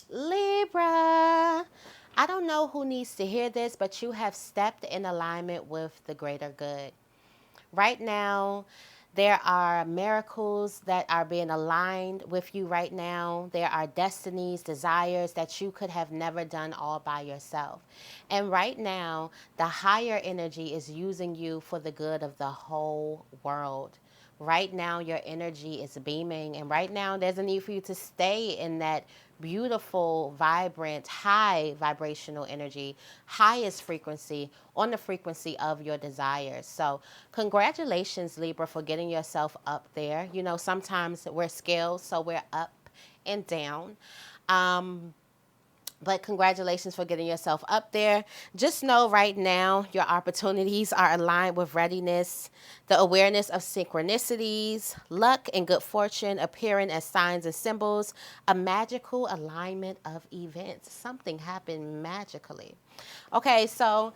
Libra. I don't know who needs to hear this, but you have stepped in alignment with the greater good. Right now, there are miracles that are being aligned with you right now. There are destinies, desires that you could have never done all by yourself. And right now, the higher energy is using you for the good of the whole world. Right now, your energy is beaming, and right now, there's a need for you to stay in that beautiful, vibrant, high vibrational energy, highest frequency, on the frequency of your desires. So, congratulations, Libra, for getting yourself up there. You know, sometimes we're scales, so we're up and down. Um, but congratulations for getting yourself up there. Just know right now your opportunities are aligned with readiness, the awareness of synchronicities, luck and good fortune appearing as signs and symbols, a magical alignment of events. Something happened magically. Okay, so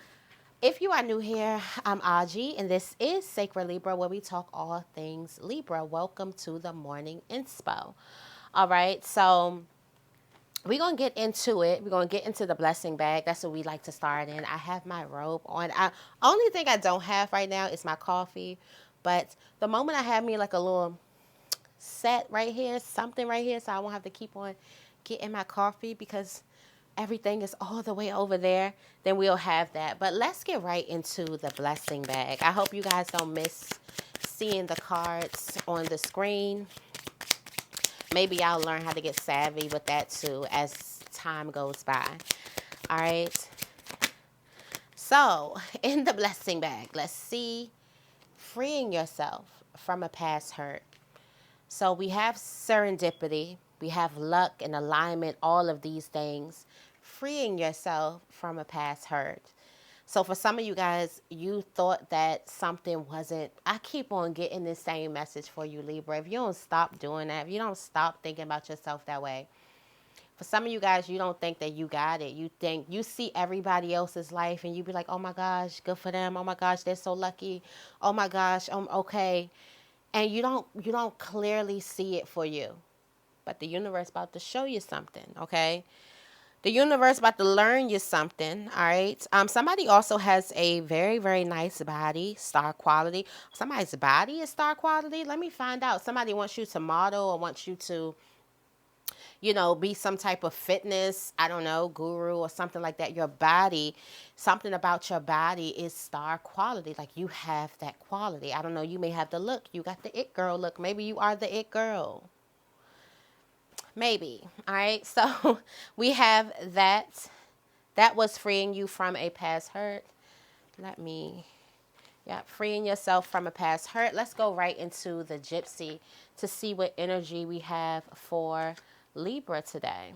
if you are new here, I'm Auji, and this is Sacred Libra, where we talk all things Libra. Welcome to the morning inspo. All right, so we're going to get into it. We're going to get into the blessing bag. That's what we like to start in. I have my robe on. Only thing I don't have right now is my coffee. But the moment I have me like a little set right here, something right here, so I won't have to keep on getting my coffee because everything is all the way over there, then we'll have that. But let's get right into the blessing bag. I hope you guys don't miss seeing the cards on the screen. Maybe I'll learn how to get savvy with that too as time goes by. All right. So, in the blessing bag, let's see freeing yourself from a past hurt. So, we have serendipity, we have luck and alignment, all of these things. Freeing yourself from a past hurt. So for some of you guys, you thought that something wasn't. I keep on getting the same message for you, Libra. If you don't stop doing that, if you don't stop thinking about yourself that way, for some of you guys, you don't think that you got it. You think you see everybody else's life and you be like, oh my gosh, good for them. Oh my gosh, they're so lucky. Oh my gosh, okay. And you don't clearly see it for you. But the universe about to show you something, okay? The universe about to learn you something, all right? Somebody also has a very, very nice body, star quality. Somebody's body is star quality. Let me find out. Somebody wants you to model or wants you to, be some type of fitness, I don't know, guru or something like that. Your body, something about your body is star quality. Like you have that quality. I don't know, you may have the look. You got the it girl look. Maybe you are the it girl. Maybe. All right. So we have that. That was freeing you from a past hurt. Freeing yourself from a past hurt. Let's go right into the gypsy to see what energy we have for Libra today.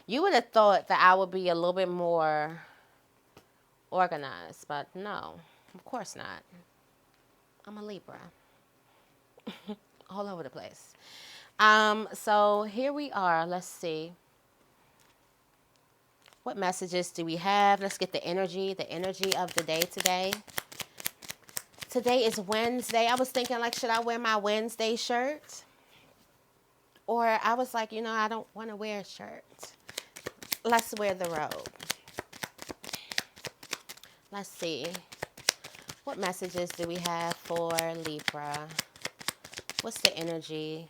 You would have thought that I would be a little bit more organized, but no, of course not. I'm a Libra. All over the place. So here we are. Let's see. What messages do we have? Let's get the energy of the day today. Today is Wednesday. I was thinking, like, should I wear my Wednesday shirt? Or I was like, I don't want to wear a shirt. Let's wear the robe. Let's see. What messages do we have for Libra? What's the energy?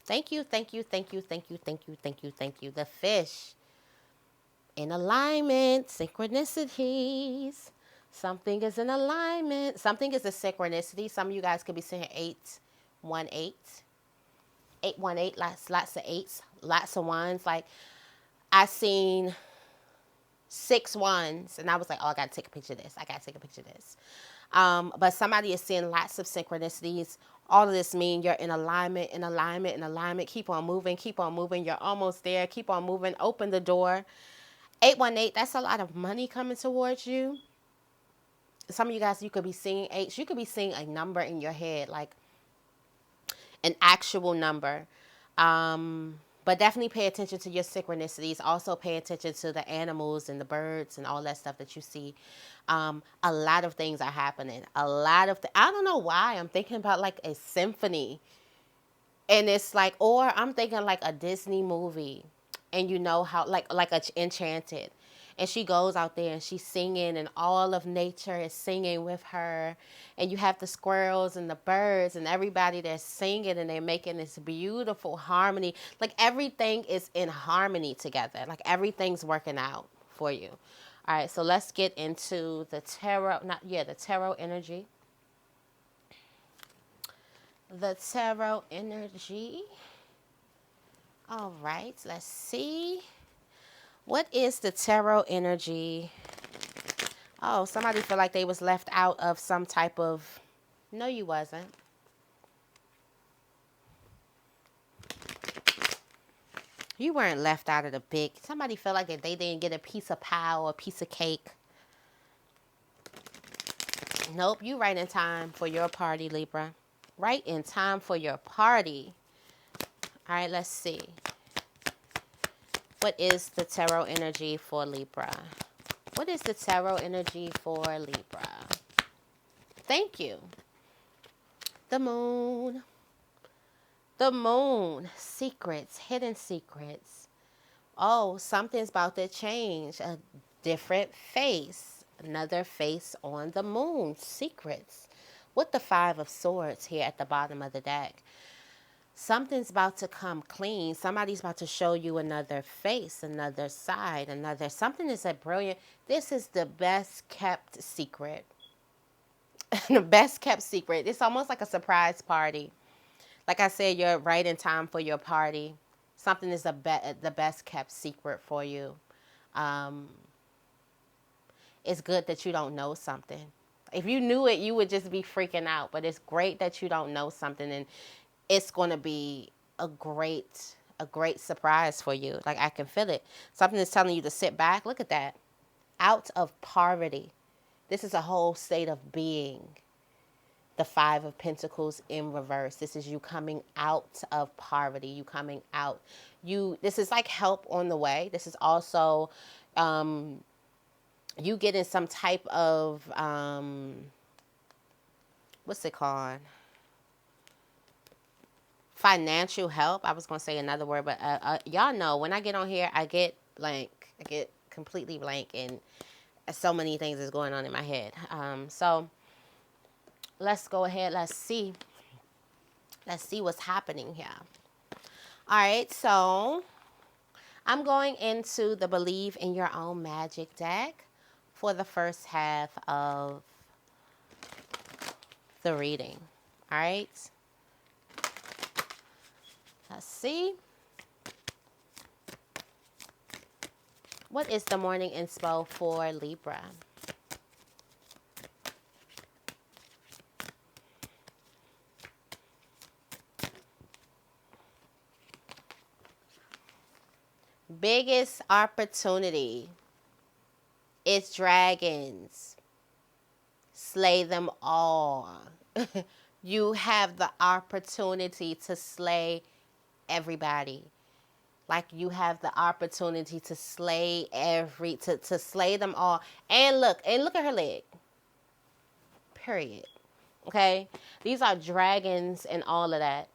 Thank you, thank you, thank you, thank you, thank you, thank you, thank you. The fish. In alignment, synchronicities. Something is in alignment. Something is a synchronicity. Some of you guys could be saying 818. 818, lots of eights, lots of ones. Like I seen 6 ones and I was like, oh, I gotta take a picture of this. I gotta take a picture of this. But somebody is seeing lots of synchronicities. All of this means you're in alignment, in alignment, in alignment. Keep on moving, keep on moving. You're almost there. Keep on moving. Open the door. 818, that's a lot of money coming towards you. Some of you guys, you could be seeing eights. You could be seeing a number in your head, like an actual number. But definitely pay attention to your synchronicities. Also pay attention to the animals and the birds and all that stuff that you see. A lot of things are happening. I don't know why. I'm thinking about like a symphony. And it's like, or I'm thinking like a Disney movie. And you know how, like a Enchanted. And she goes out there and she's singing, and all of nature is singing with her. And you have the squirrels and the birds and everybody that's singing, and they're making this beautiful harmony. Like everything is in harmony together. Like everything's working out for you. All right, so let's get into the tarot. The tarot energy. The tarot energy. All right, let's see. What is the tarot energy? Oh, somebody feel like they was left out of some type of... No, you wasn't. You weren't left out of the big... Somebody felt like that they didn't get a piece of pie or a piece of cake. Nope, you right in time for your party, Libra. Right in time for your party. All right, let's see. What is the tarot energy for Libra? What is the tarot energy for Libra? Thank you. The moon. The moon. Secrets. Hidden secrets. Oh, something's about to change. A different face. Another face on the moon. Secrets. With the 5 of Swords here at the bottom of the deck. Something's about to come clean. Somebody's about to show you another face, another side, something is a brilliant. This is the best kept secret. The best kept secret. It's almost like a surprise party. Like I said, you're right in time for your party. Something is the best kept secret for you. It's good that you don't know something. If you knew it, you would just be freaking out. But it's great that you don't know something, and it's going to be a great surprise for you. Like, I can feel it. Something is telling you to sit back. Look at that. Out of poverty. This is a whole state of being. The 5 of Pentacles in reverse. This is you coming out of poverty. You coming out. This is like help on the way. This is also you getting some type of, what's it called? Financial help. I was going to say another word, but y'all know when I get on here, I get blank. I get completely blank, and so many things is going on in my head. So let's go ahead. Let's see what's happening here. All right, so I'm going into the Believe in Your Own Magic deck for the first half of the reading. All right. Let's see. What is the morning inspo for Libra? Biggest opportunity is dragons. Slay them all. You have the opportunity to slay everybody. Like, you have the opportunity to slay to slay them all. And look at her leg. Period. Okay? These are dragons and all of that.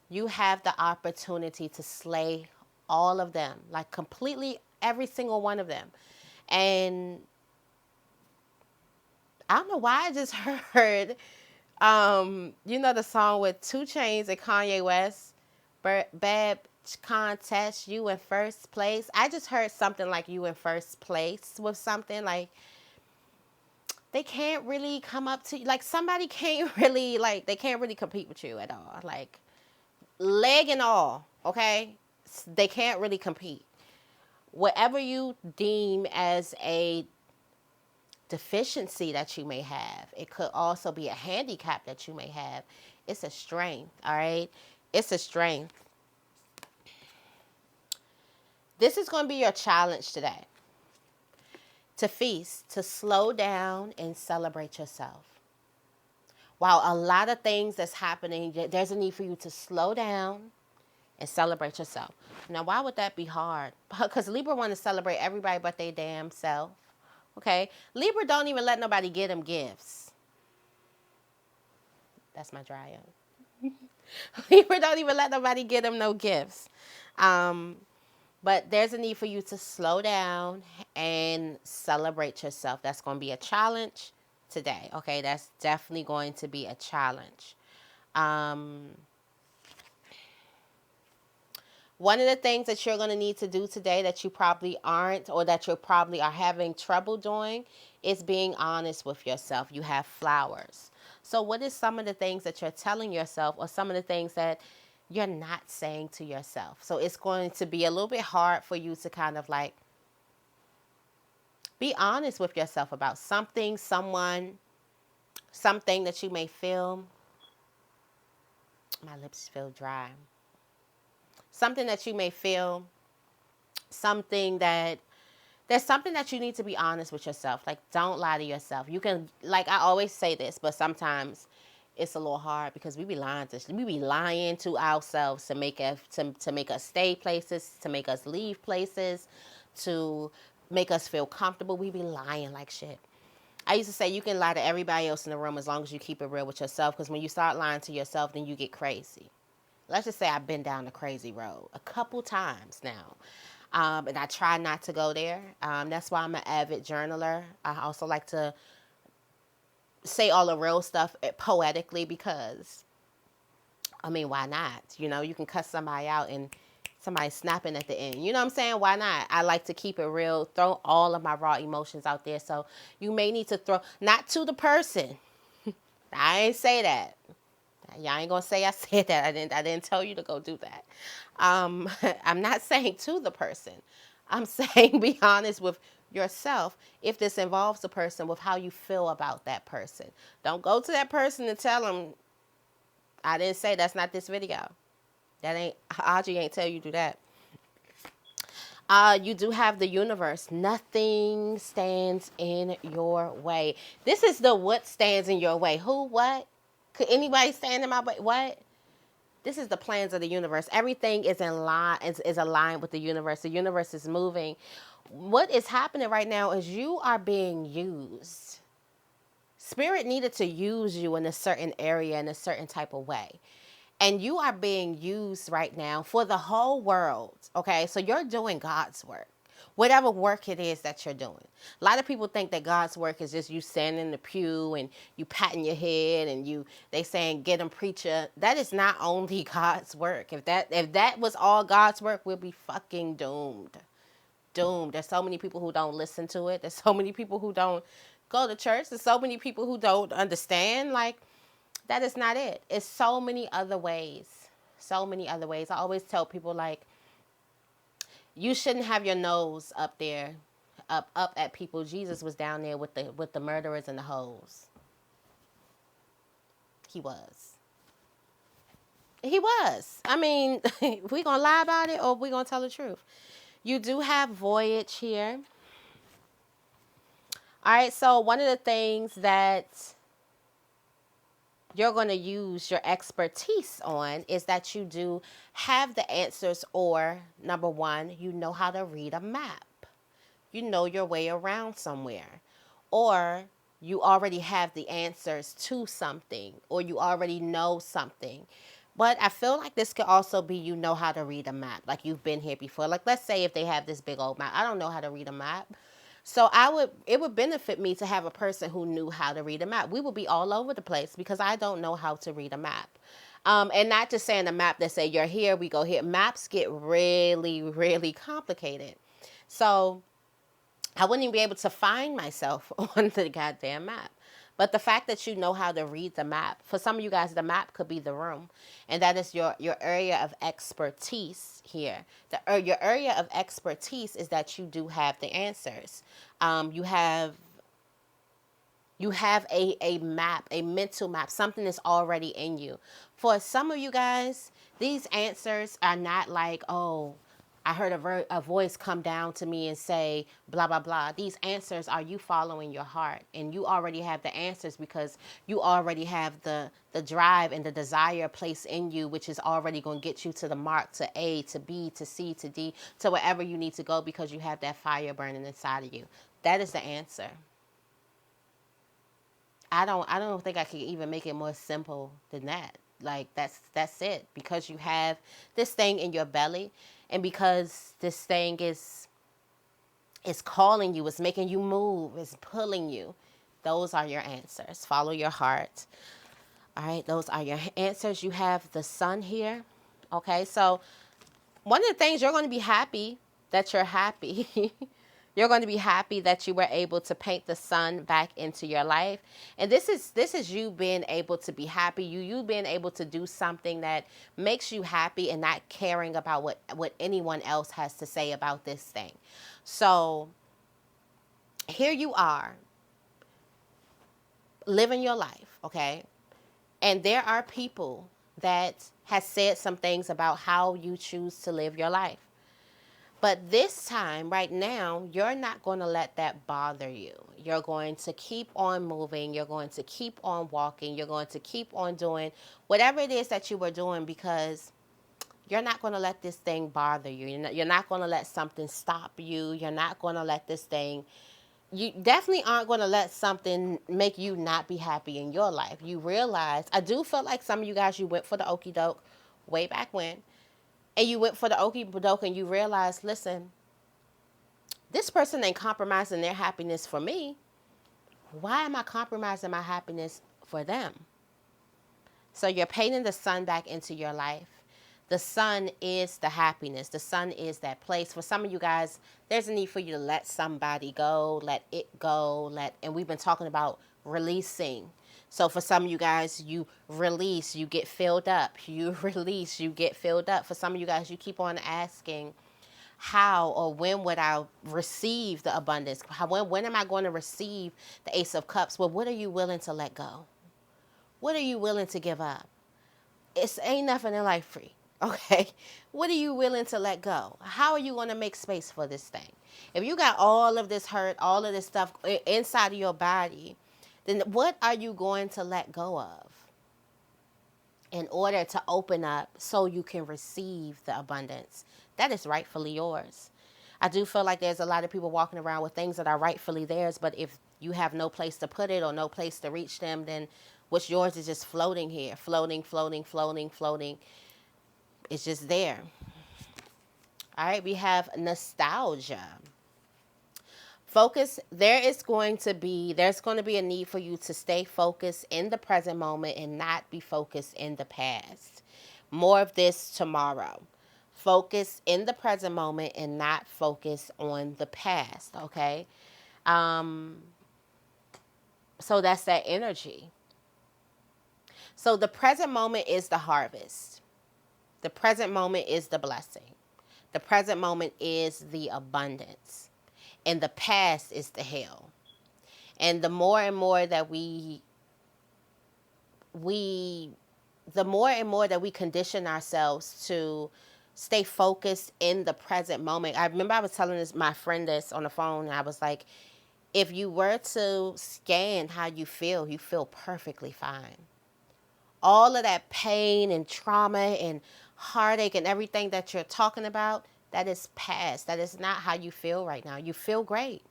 You have the opportunity to slay all of them. Like, completely every single one of them. And I don't know why I just heard, you know the song with 2 Chainz and Kanye West? Bad contest, you in first place. I just heard something like you in first place with something. Like, they can't really come up to you. Like, somebody can't really, like, they can't really compete with you at all. Like, leg and all, okay? They can't really compete. Whatever you deem as a deficiency that you may have, it could also be a handicap that you may have. It's a strength, all right? It's a strength. This is going to be your challenge today. To feast, to slow down and celebrate yourself. While a lot of things that's happening, there's a need for you to slow down and celebrate yourself. Now, why would that be hard? Because Libra want to celebrate everybody but their damn self. Okay? Libra don't even let nobody get them gifts. That's my dry up. Libra don't even let nobody get them no gifts. But there's a need for you to slow down and celebrate yourself. That's going to be a challenge today. Okay? That's definitely going to be a challenge. One of the things that you're going to need to do today that you probably aren't, or that you probably are having trouble doing, is being honest with yourself. You have flowers. So what is some of the things that you're telling yourself, or some of the things that you're not saying to yourself? So it's going to be a little bit hard for you to kind of like be honest with yourself about something, someone, something that you may feel. My lips feel dry. Something that you may feel, something that there's something that you need to be honest with yourself. Like, don't lie to yourself. You can, like, I always say this, but sometimes it's a little hard because we be lying to ourselves to make us to make us stay places, to make us leave places, to make us feel comfortable. We be lying like shit. I used to say you can lie to everybody else in the room as long as you keep it real with yourself, because when you start lying to yourself, then you get crazy. Let's just say I've been down the crazy road a couple times now. And I try not to go there. That's why I'm an avid journaler. I also like to say all the real stuff poetically because, I mean, why not? You know, you can cuss somebody out and somebody snapping at the end. You know what I'm saying? Why not? I like to keep it real, throw all of my raw emotions out there. So you may need to throw, not to the person. I ain't say that. Y'all ain't gonna say I said that. I didn't tell you to go do that. I'm not saying to the person. I'm saying be honest with yourself if this involves the person, with how you feel about that person. Don't go to that person and tell them, I didn't say, that's not this video. That ain't, Auji ain't tell you to do that. You do have the universe. Nothing stands in your way. This is the what stands in your way. Who, what? Could anybody stand in my way? What? This is the plans of the universe. Everything is in line, is aligned with the universe. The universe is moving. What is happening right now is you are being used. Spirit needed to use you in a certain area, in a certain type of way. And you are being used right now for the whole world. Okay, so you're doing God's work. Whatever work it is that you're doing. A lot of people think that God's work is just you standing in the pew and you patting your head and they saying get them preacher. That is not only God's work. If that was all God's work, we'll be fucking doomed. Doomed. There's so many people who don't listen to it. There's so many people who don't go to church. There's so many people who don't understand. Like, that is not it. It's so many other ways. So many other ways. I always tell people, like, you shouldn't have your nose up there, up at people. Jesus was down there with the murderers and the hoes. He was. He was. I mean, we gonna lie about it or we gonna tell the truth? You do have voyage here. All right, so one of the things that you're going to use your expertise on is that you do have the answers, or number one, you know how to read a map. You know your way around somewhere, or you already have the answers to something, or you already know something. But I feel like this could also be you know how to read a map, like you've been here before. Like, let's say if they have this big old map, I don't know how to read a map. So it would benefit me to have a person who knew how to read a map. We would be all over the place because I don't know how to read a map. And not just saying a map that say you're here, we go here. Maps get really, really complicated. So I wouldn't even be able to find myself on the goddamn map. But the fact that you know how to read the map, for some of you guys, the map could be the room. And that is your area of expertise here. Your area of expertise is that you do have the answers. You have a map, a mental map, something that's already in you. For some of you guys, these answers are not like, oh, I heard a voice come down to me and say, blah, blah, blah. These answers are you following your heart. And you already have the answers because you already have the drive and the desire placed in you, which is already going to get you to the mark, to A, to B, to C, to D, to wherever you need to go because you have that fire burning inside of you. That is the answer. I don't think I can even make it more simple than that. Like that's it. Because you have this thing in your belly, and because this thing is calling you, it's making you move, it's pulling you. Those are your answers. Follow your heart. All right, those are your answers. You have the sun here. Okay, so one of the things, you're going to be happy that you're happy. You're going to be happy that you were able to paint the sun back into your life. And this is you being able to be happy. You being able to do something that makes you happy and not caring about what anyone else has to say about this thing. So here you are living your life, okay? And there are people that has said some things about how you choose to live your life. But this time, right now, you're not going to let that bother you. You're going to keep on moving. You're going to keep on walking. You're going to keep on doing whatever it is that you were doing, because you're not going to let this thing bother you. You're not going to let something stop you. You're not going to let this thing... You definitely aren't going to let something make you not be happy in your life. You realize, I do feel like some of you guys, you went for the okie doke way back when. And you went for the okie doke and you realized, listen, this person ain't compromising their happiness for me. Why am I compromising my happiness for them? So you're painting the sun back into your life. The sun is the happiness. The sun is that place. For some of you guys, there's a need for you to let somebody go, let it go, and we've been talking about releasing. So for some of you guys, you release, you get filled up. You release, you get filled up. For some of you guys, you keep on asking, how or when would I receive the abundance? When am I going to receive the Ace of Cups? Well, what are you willing to let go? What are you willing to give up? Ain't nothing in life free. Okay, what are you willing to let go? How are you going to make space for this thing? If you got all of this hurt, all of this stuff inside of your body, then what are you going to let go of in order to open up so you can receive the abundance that is rightfully yours? I do feel like there's a lot of people walking around with things that are rightfully theirs, but if you have no place to put it or no place to reach them, then what's yours is just floating here, floating, floating, floating, floating. It's just there. All right, we have nostalgia. Focus, there's going to be a need for you to stay focused in the present moment and not be focused in the past. More of this tomorrow. Focus in the present moment and not focus on the past, okay? So that's that energy. So the present moment is the harvest. The present moment is the blessing. The present moment is the abundance. And the past is the hell. And the more and more that we condition ourselves to stay focused in the present moment. I remember I was telling my friend this on the phone, and I was like, if you were to scan how you feel perfectly fine. All of that pain and trauma and heartache and everything that you're talking about, that is past. That is not how you feel right now. You feel great.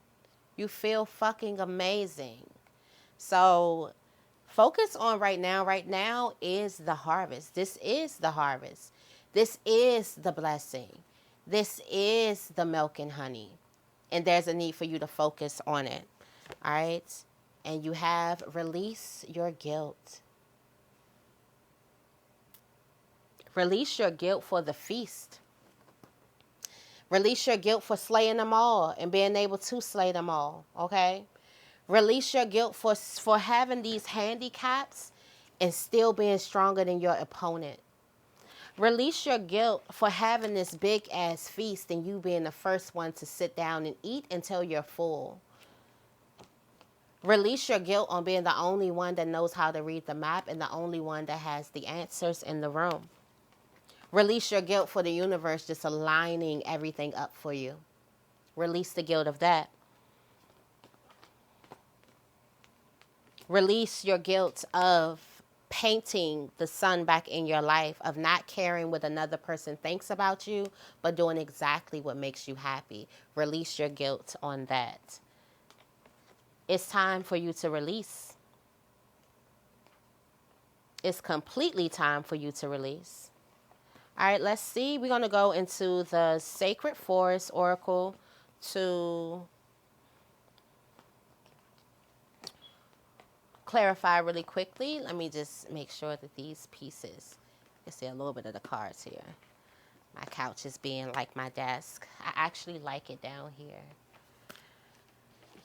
You feel fucking amazing. So focus on right now. Right now is the harvest. This is the harvest. This is the blessing. This is the milk and honey. And there's a need for you to focus on it. All right? And you have release your guilt. Release your guilt for the feast. Release your guilt for slaying them all and being able to slay them all, okay? Release your guilt for having these handicaps and still being stronger than your opponent. Release your guilt for having this big-ass feast and you being the first one to sit down and eat until you're full. Release your guilt on being the only one that knows how to read the map and the only one that has the answers in the room. Release your guilt for the universe just aligning everything up for you. Release the guilt of that. Release your guilt of painting the sun back in your life, of not caring what another person thinks about you, but doing exactly what makes you happy. Release your guilt on that. It's time for you to release. It's completely time for you to release. All right, let's see. We're going to go into the Sacred Forest Oracle to clarify really quickly. Let me just make sure that these pieces, you can see a little bit of the cards here. My couch is being like my desk. I actually like it down here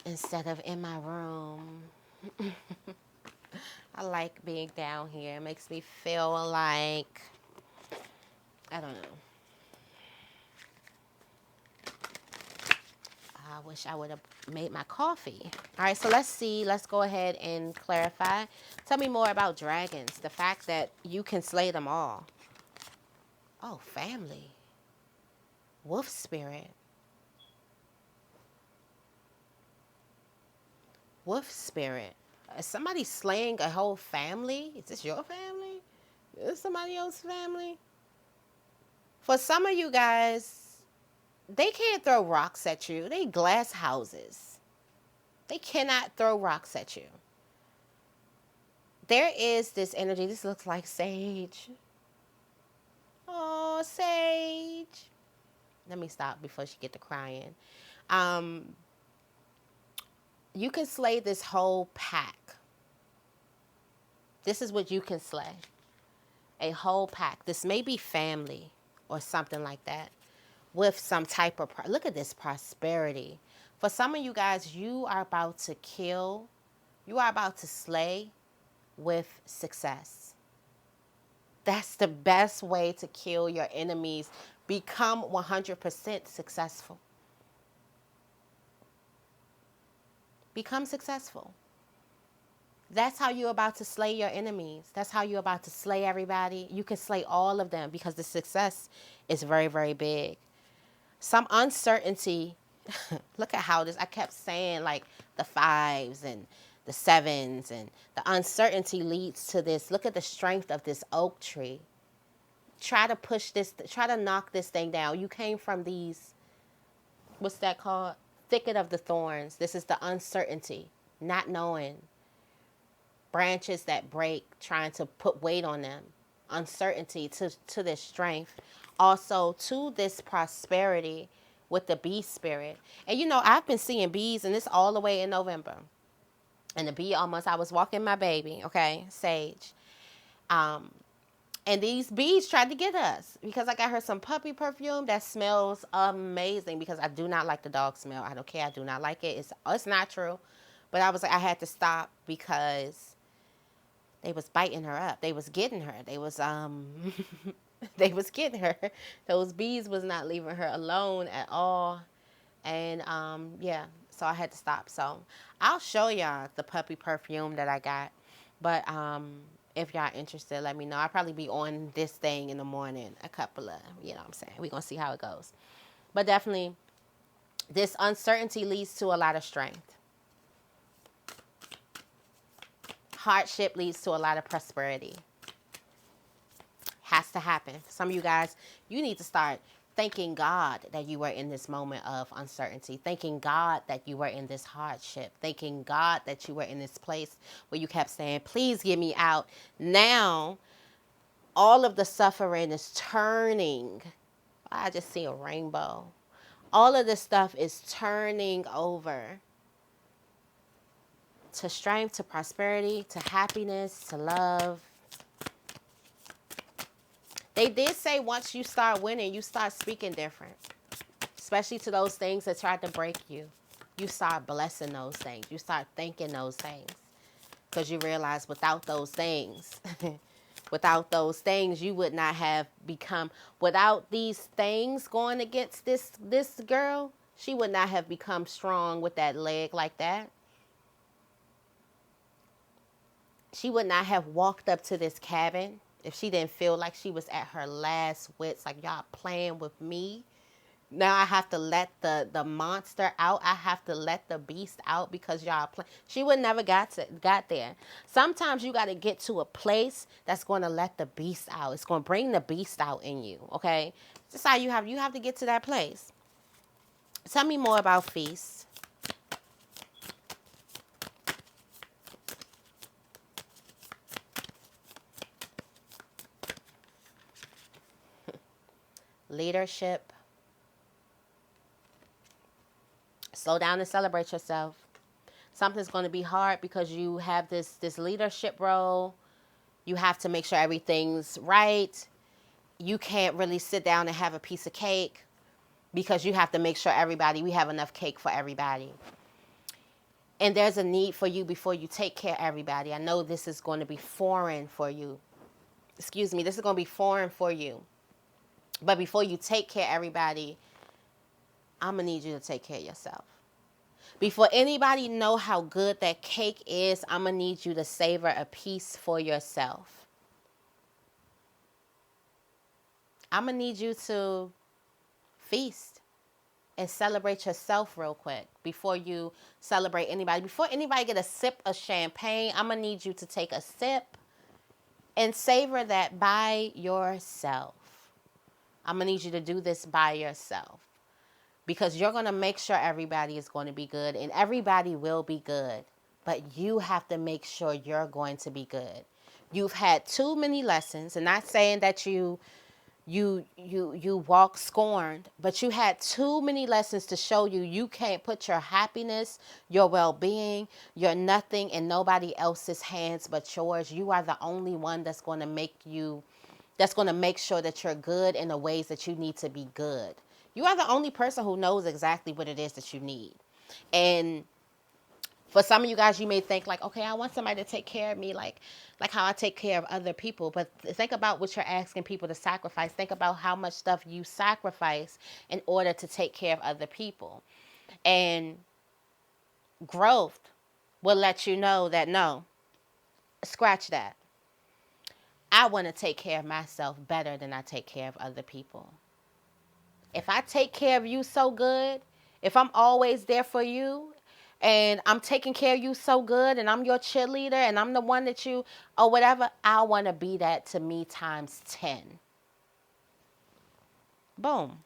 instead of in my room. I like being down here. It makes me feel like, I don't know. I wish I would have made my coffee. All right, so let's see. Let's go ahead and clarify. Tell me more about dragons. The fact that you can slay them all. Oh, family. Wolf spirit. Wolf spirit. Is somebody slaying a whole family? Is this your family? Is this somebody else's family? For some of you guys, they can't throw rocks at you. They glass houses. They cannot throw rocks at you. There is this energy. This looks like Sage. Oh, Sage. Let me stop before she get to crying. You can slay this whole pack. This is what you can slay. A whole pack. This may be family or something like that with some type of, look at this prosperity. For some of you guys, you are about to kill, you are about to slay with success. That's the best way to kill your enemies. Become 100% successful. Become successful. That's how you're about to slay your enemies. That's how you're about to slay everybody. You can slay all of them because the success is very, very big. Some uncertainty. Look at how this, I kept saying like the 5s and the 7s, and the uncertainty leads to this. Look at the strength of this oak tree. Try to push this, try to knock this thing down. You came from these, what's that called? Thicket of the thorns. This is the uncertainty, not knowing. Branches that break, trying to put weight on them. Uncertainty to this strength. Also to this prosperity with the bee spirit. And you know, I've been seeing bees, and it's all the way in November. And the bee almost, I was walking my baby, okay, Sage. And these bees tried to get us because I got her some puppy perfume that smells amazing, because I do not like the dog smell. I don't care. I do not like it. It's natural. But I was like, I had to stop because they was biting her up. They was getting her. They was they was getting her. Those bees was not leaving her alone at all. And yeah, so I had to stop. So I'll show y'all the puppy perfume that I got. But if y'all interested, let me know. I'll probably be on this thing in the morning. A couple of, you know what I'm saying. We're going to see how it goes. But definitely, this uncertainty leads to a lot of strength. Hardship leads to a lot of prosperity. Has to happen. Some of you guys, you need to start thanking God that you were in this moment of uncertainty. Thanking God that you were in this hardship. Thanking God that you were in this place where you kept saying, please get me out. Now, all of the suffering is turning. I just see a rainbow. All of this stuff is turning over to strength, to prosperity, to happiness, to love. They did say once you start winning, you start speaking different. Especially to those things that tried to break you. You start blessing those things. You start thanking those things. Because you realize without those things, you would not have become, without these things going against this girl, she would not have become strong with that leg like that. She would not have walked up to this cabin if she didn't feel like she was at her last wits, like y'all playing with me. Now I have to let the monster out. I have to let the beast out because y'all play. She would never got there. Sometimes you got to get to a place that's going to let the beast out. It's going to bring the beast out in you. Okay, just how you have to get to that place. Tell me more about feasts. Leadership. Slow down and celebrate yourself. Something's going to be hard because you have this leadership role. You have to make sure everything's right. You can't really sit down and have a piece of cake because you have to make sure we have enough cake for everybody. And there's a need for you before you take care of everybody. I know this is going to be foreign for you. Excuse me, this is going to be foreign for you. But before you take care of everybody, I'm going to need you to take care of yourself. Before anybody know how good that cake is, I'm going to need you to savor a piece for yourself. I'm going to need you to feast and celebrate yourself real quick before you celebrate anybody. Before anybody get a sip of champagne, I'm going to need you to take a sip and savor that by yourself. I'm going to need you to do this by yourself because you're going to make sure everybody is going to be good, and everybody will be good, but you have to make sure you're going to be good. You've had too many lessons, and not saying that you walk scorned, but you had too many lessons to show you can't put your happiness, your well-being, your nothing in nobody else's hands but yours. You are the only one that's going to make sure that you're good in the ways that you need to be good. You are the only person who knows exactly what it is that you need. And for some of you guys, you may think like, okay, I want somebody to take care of me like how I take care of other people. But think about what you're asking people to sacrifice. Think about how much stuff you sacrifice in order to take care of other people. And growth will let you know that no, scratch that. I want to take care of myself better than I take care of other people. If I take care of you so good, if I'm always there for you, and I'm taking care of you so good, and I'm your cheerleader, and I'm the one that you, or whatever, I want to be that to me times 10. Boom.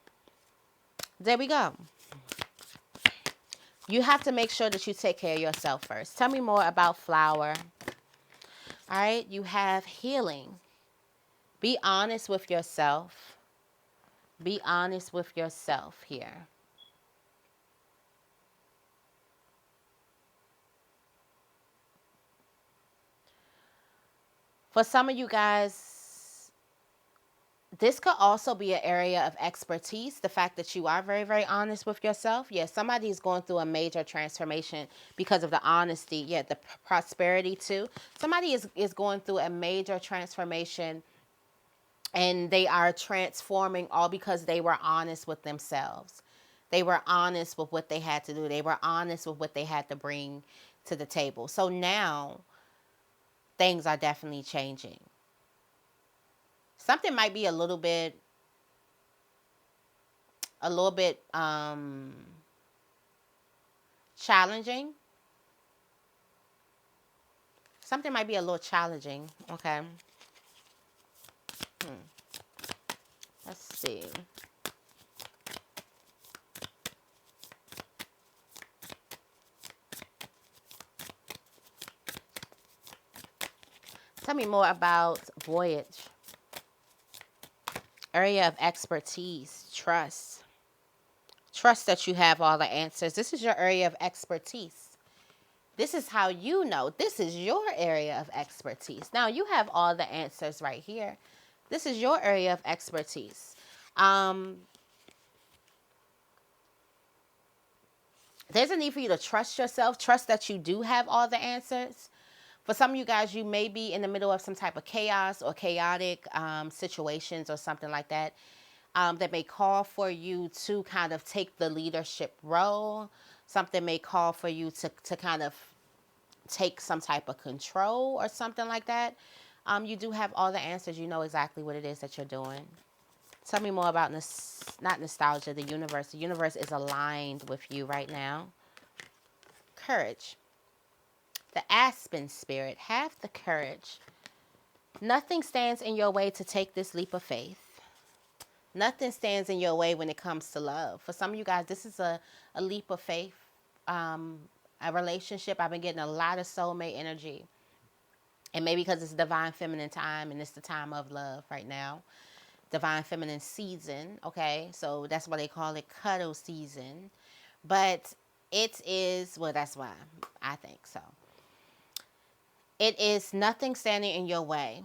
There we go. You have to make sure that you take care of yourself first. Tell me more about flower. All right, you have healing. Be honest with yourself. Be honest with yourself here. For some of you guys, this could also be an area of expertise. The fact that you are very, very honest with yourself. Yeah, somebody is going through a major transformation because of the honesty. Yeah, the prosperity too. Somebody is going through a major transformation, and they are transforming all because they were honest with themselves. They were honest with what they had to do. They were honest with what they had to bring to the table. So now things are definitely changing. Something might be a little bit challenging. Something might be a little challenging. Okay. Let's see. Tell me more about voyage. Area of expertise, trust. Trust that you have all the answers. This is your area of expertise. This is how you know. This is your area of expertise. Now, you have all the answers right here. This is your area of expertise. There's a need for you to trust yourself. Trust that you do have all the answers. For some of you guys, you may be in the middle of some type of chaos or chaotic situations or something like that. That may call for you to kind of take the leadership role. Something may call for you to kind of take some type of control or something like that. You do have all the answers. You know exactly what it is that you're doing. Tell me more about not nostalgia, the universe. The universe is aligned with you right now. Courage. The aspen spirit. Have the courage. Nothing stands in your way to take this leap of faith. Nothing stands in your way when it comes to love. For some of you guys, this is a leap of faith. A relationship. I've been getting a lot of soulmate energy. And maybe because it's divine feminine time and it's the time of love right now. Divine feminine season, okay? So that's why they call it cuddle season. But it is, well, that's why I think so. It is nothing standing in your way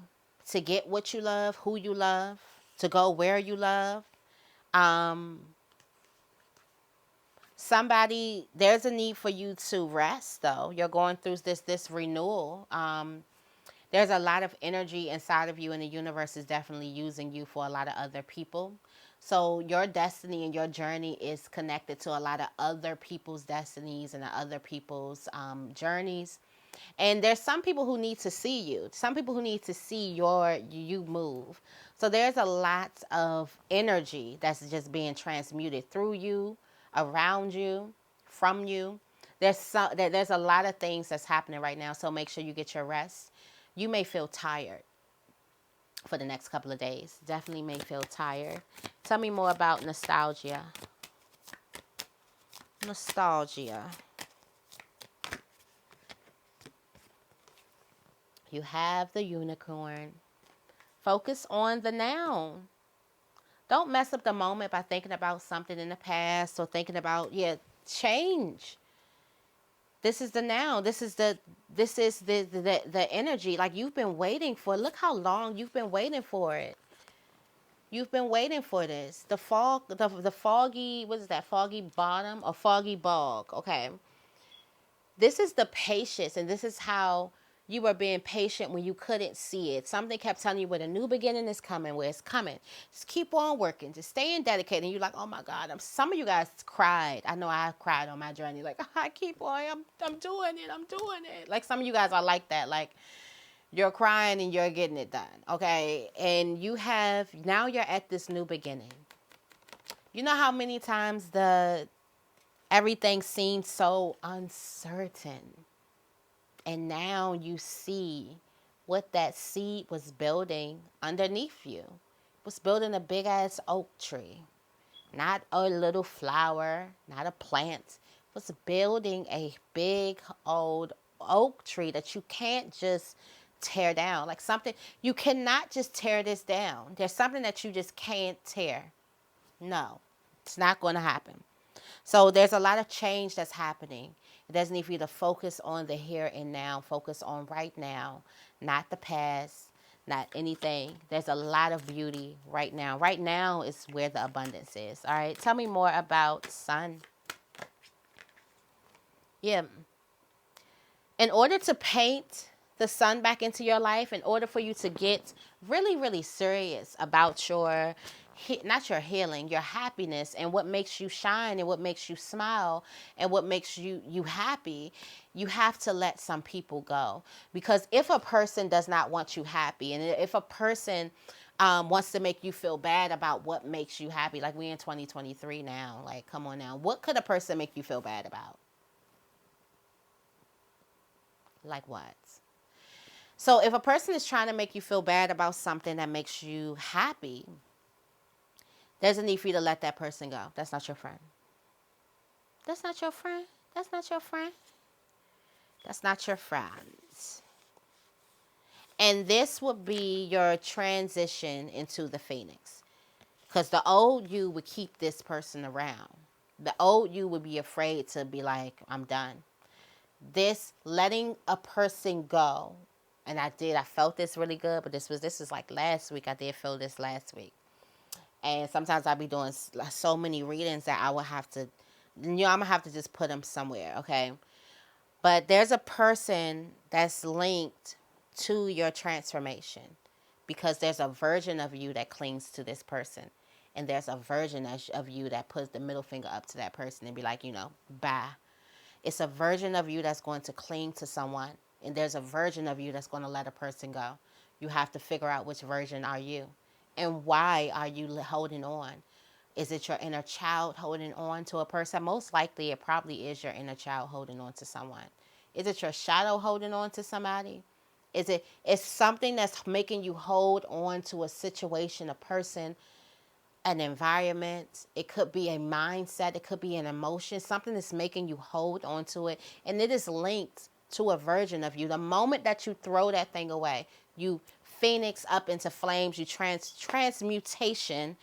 to get what you love, who you love, to go where you love. Somebody, there's a need for you to rest, though. You're going through this renewal. There's a lot of energy inside of you, and the universe is definitely using you for a lot of other people. So your destiny and your journey is connected to a lot of other people's destinies and other people's journeys. And there's some people who need to see you. Some people who need to see you move. So there's a lot of energy that's just being transmuted through you, around you, from you. There's a lot of things that's happening right now. So make sure you get your rest. You may feel tired for the next couple of days. Definitely may feel tired. Tell me more about nostalgia. Nostalgia. You have the unicorn. Focus on the now. Don't mess up the moment by thinking about something in the past or thinking about, change. This is the now. This is the energy. Like you've been waiting for. Look how long you've been waiting for it. You've been waiting for this. The foggy, what is that? Foggy bottom or foggy bog. Okay. This is the patience, and this is how you were being patient when you couldn't see it. Something kept telling you where the new beginning is coming, where it's coming. Just keep on working. Just staying dedicated. And you're like, oh my God. Some of you guys cried. I know I cried on my journey. Like, I keep on. I'm doing it. I'm doing it. Like some of you guys are like that. Like you're crying and you're getting it done. Okay. And now you're at this new beginning. You know how many times everything seemed so uncertain. And now you see what that seed was building underneath you. It was building a big ass oak tree. Not a little flower, not a plant. It was building a big old oak tree that you can't just tear down. Like something, you cannot just tear this down. There's something that you just can't tear. No, it's not going to happen. So there's a lot of change that's happening. It doesn't need for you to focus on the here and now. Focus on right now, not the past, not anything. There's a lot of beauty right now. Right now is where the abundance is. All right. Tell me more about sun. Yeah. In order to paint the sun back into your life, in order for you to get really, really serious about not your healing, your happiness and what makes you shine and what makes you smile and what makes you happy, you have to let some people go. Because if a person does not want you happy, and if a person wants to make you feel bad about what makes you happy, like we in 2023 now, like come on now, what could a person make you feel bad about? Like what? So if a person is trying to make you feel bad about something that makes you happy, there's a need for you to let that person go. That's not your friend. That's not your friend. That's not your friend. That's not your friends. And this would be your transition into the Phoenix. Because the old you would keep this person around. The old you would be afraid to be like, I'm done. This letting a person go, and I felt this really good, but this is like last week. I did feel this last week. And sometimes I'll be doing so many readings that I will have to, I'm going to have to just put them somewhere, okay? But there's a person that's linked to your transformation because there's a version of you that clings to this person. And there's a version of you that puts the middle finger up to that person and be like, bye. It's a version of you that's going to cling to someone. And there's a version of you that's going to let a person go. You have to figure out which version are you and why are you holding on. Is it your inner child holding on to a person? Most likely it probably is your inner child holding on to someone. Is it your shadow holding on to somebody? It's something that's making you hold on to a situation, a person, an environment. It could be a mindset. It could be an emotion, something that's making you hold on to it. And it is linked to a version of you. The moment that you throw that thing away, you phoenix up into flames, you transmutation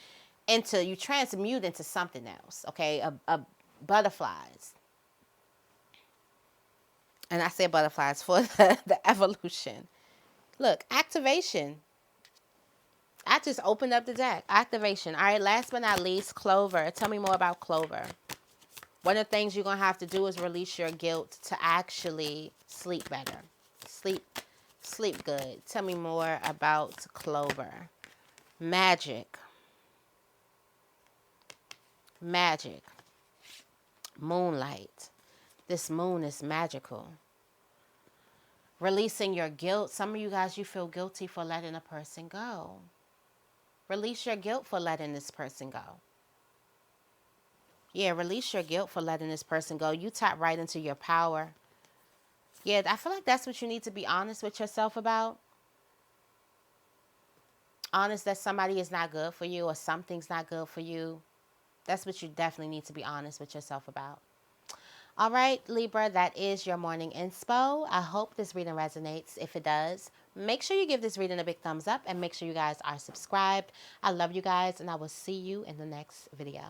into, you transmute into something else. Okay. A butterflies. And I say butterflies for the evolution. Look, activation. I just opened up the deck. Activation. All right, last but not least, clover. Tell me more about clover. One of the things you're going to have to do is release your guilt to actually sleep better. Sleep good. Tell me more about clover. Magic. Magic. Moonlight. This moon is magical. Releasing your guilt. Some of you guys, you feel guilty for letting a person go. Release your guilt for letting this person go. Yeah, release your guilt for letting this person go. You tap right into your power. Yeah, I feel like that's what you need to be honest with yourself about. Honest that somebody is not good for you or something's not good for you. That's what you definitely need to be honest with yourself about. All right, Libra, that is your morning inspo. I hope this reading resonates. If it does, make sure you give this reading a big thumbs up and make sure you guys are subscribed. I love you guys, and I will see you in the next video.